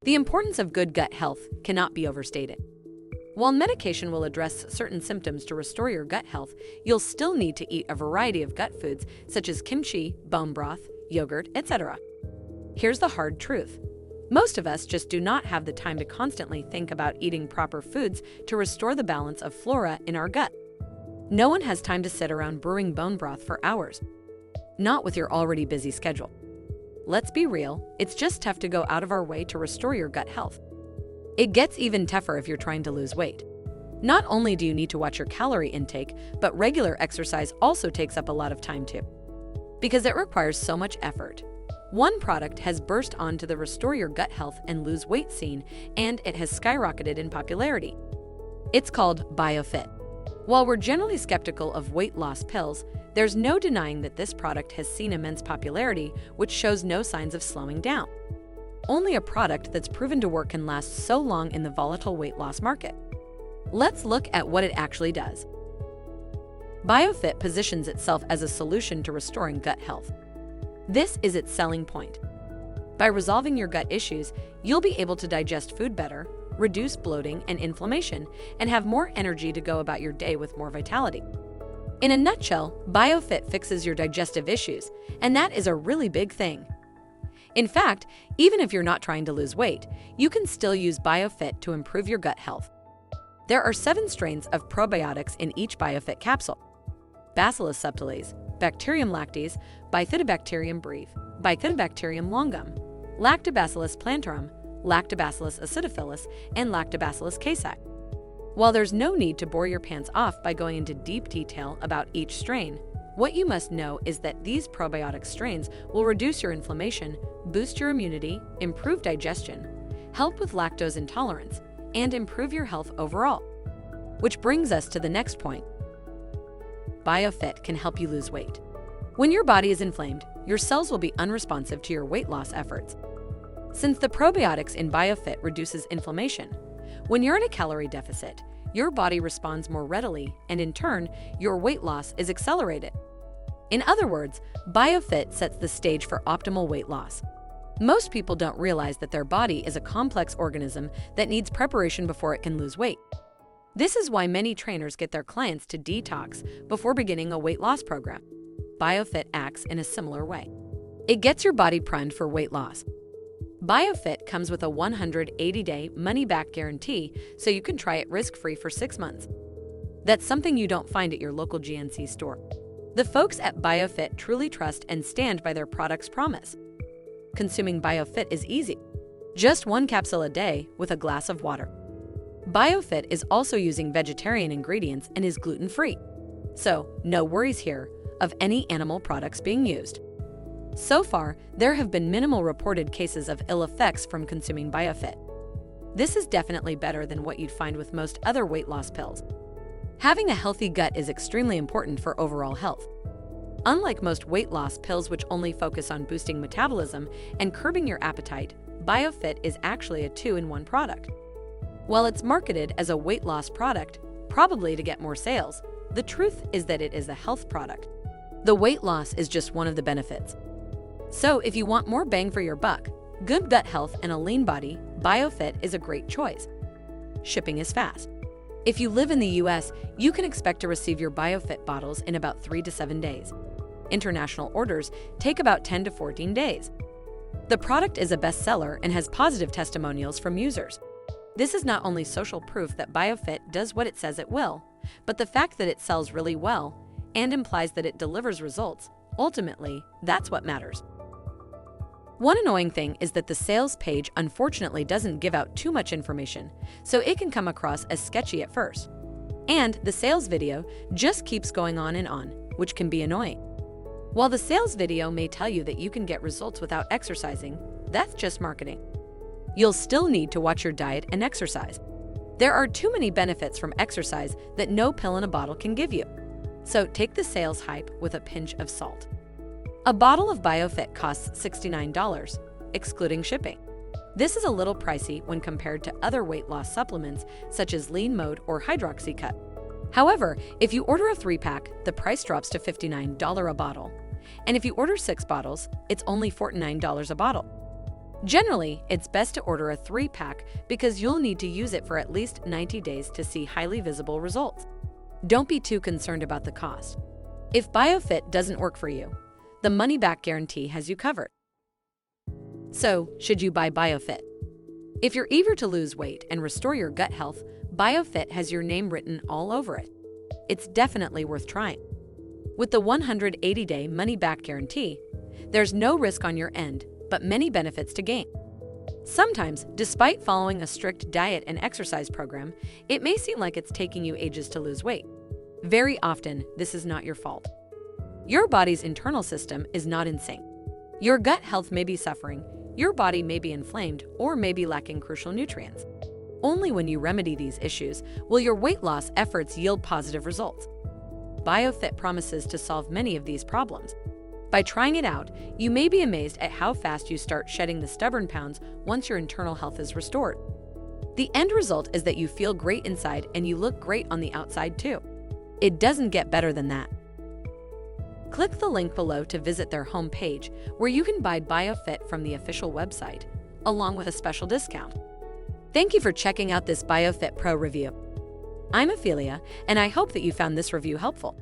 The importance of good gut health cannot be overstated. While medication will address certain symptoms to restore your gut health, you'll still need to eat a variety of gut foods such as kimchi, bone broth, yogurt, etc. Here's the hard truth. Most of us just do not have the time to constantly think about eating proper foods to restore the balance of flora in our gut. No one has time to sit around brewing bone broth for hours. Not with your already busy schedule. Let's be real, it's just tough to go out of our way to restore your gut health. It gets even tougher if you're trying to lose weight. Not only do you need to watch your calorie intake, but regular exercise also takes up a lot of time too. Because it requires so much effort. One product has burst onto the restore your gut health and lose weight scene, and it has skyrocketed in popularity. It's called Biofit. While we're generally skeptical of weight loss pills, there's no denying that this product has seen immense popularity, which shows no signs of slowing down. Only a product that's proven to work can last so long in the volatile weight loss market. Let's look at what it actually does. Biofit positions itself as a solution to restoring gut health. This is its selling point. By resolving your gut issues, you'll be able to digest food better, reduce bloating and inflammation, and have more energy to go about your day with more vitality. In a nutshell, Biofit fixes your digestive issues, and that is a really big thing. In fact, even if you're not trying to lose weight, you can still use Biofit to improve your gut health. There are 7 strains of probiotics in each Biofit capsule: Bacillus subtilis, Bacterium lactis, Bifidobacterium breve, Bifidobacterium longum, Lactobacillus Plantarum, Lactobacillus acidophilus, and Lactobacillus casei. While there's no need to bore your pants off by going into deep detail about each strain, what you must know is that these probiotic strains will reduce your inflammation, boost your immunity, improve digestion, help with lactose intolerance, and improve your health overall. Which brings us to the next point. Biofit can help you lose weight. When your body is inflamed, your cells will be unresponsive to your weight loss efforts. Since the probiotics in Biofit reduces inflammation, when you're in a calorie deficit, your body responds more readily, and in turn, your weight loss is accelerated. In other words, Biofit sets the stage for optimal weight loss. Most people don't realize that their body is a complex organism that needs preparation before it can lose weight. This is why many trainers get their clients to detox before beginning a weight loss program. Biofit acts in a similar way. It gets your body primed for weight loss. Biofit comes with a 180-day money-back guarantee, so you can try it risk-free for 6 months. That's something you don't find at your local GNC store. The folks at Biofit truly trust and stand by their product's promise. Consuming Biofit is easy. Just 1 capsule a day with a glass of water. Biofit is also using vegetarian ingredients and is gluten-free. So, no worries here of any animal products being used. So far, there have been minimal reported cases of ill effects from consuming Biofit. This is definitely better than what you'd find with most other weight loss pills. Having a healthy gut is extremely important for overall health. Unlike most weight loss pills which only focus on boosting metabolism and curbing your appetite, Biofit is actually a 2-in-1 product. While it's marketed as a weight loss product, probably to get more sales, the truth is that it is a health product. The weight loss is just one of the benefits. So if you want more bang for your buck, good gut health and a lean body, Biofit is a great choice. Shipping is fast. If you live in the US, you can expect to receive your Biofit bottles in about 3 to 7 days. International orders take about 10 to 14 days. The product is a bestseller and has positive testimonials from users. This is not only social proof that Biofit does what it says it will, but the fact that it sells really well and implies that it delivers results. Ultimately, that's what matters. One annoying thing is that the sales page unfortunately doesn't give out too much information, so it can come across as sketchy at first. And the sales video just keeps going on and on, which can be annoying. While the sales video may tell you that you can get results without exercising, that's just marketing. You'll still need to watch your diet and exercise. There are too many benefits from exercise that no pill in a bottle can give you. So take the sales hype with a pinch of salt. A bottle of Biofit costs $69, excluding shipping. This is a little pricey when compared to other weight loss supplements such as Lean Mode or Hydroxycut. However, if you order a 3-pack, the price drops to $59 a bottle. And if you order 6 bottles, it's only $49 a bottle. Generally, it's best to order a 3-pack because you'll need to use it for at least 90 days to see highly visible results. Don't be too concerned about the cost. If Biofit doesn't work for you, the money-back guarantee has you covered. So, should you buy Biofit? If you're eager to lose weight and restore your gut health, Biofit has your name written all over it. It's definitely worth trying. With the 180-day money-back guarantee, there's no risk on your end, but many benefits to gain. Sometimes, despite following a strict diet and exercise program, it may seem like it's taking you ages to lose weight. Very often, this is not your fault. Your body's internal system is not in sync. Your gut health may be suffering, your body may be inflamed, or may be lacking crucial nutrients. Only when you remedy these issues will your weight loss efforts yield positive results. Biofit promises to solve many of these problems. By trying it out, you may be amazed at how fast you start shedding the stubborn pounds once your internal health is restored. The end result is that you feel great inside and you look great on the outside too. It doesn't get better than that. Click the link below to visit their homepage, where you can buy Biofit from the official website, along with a special discount. Thank you for checking out this Biofit Pro review. I'm Ophelia, and I hope that you found this review helpful.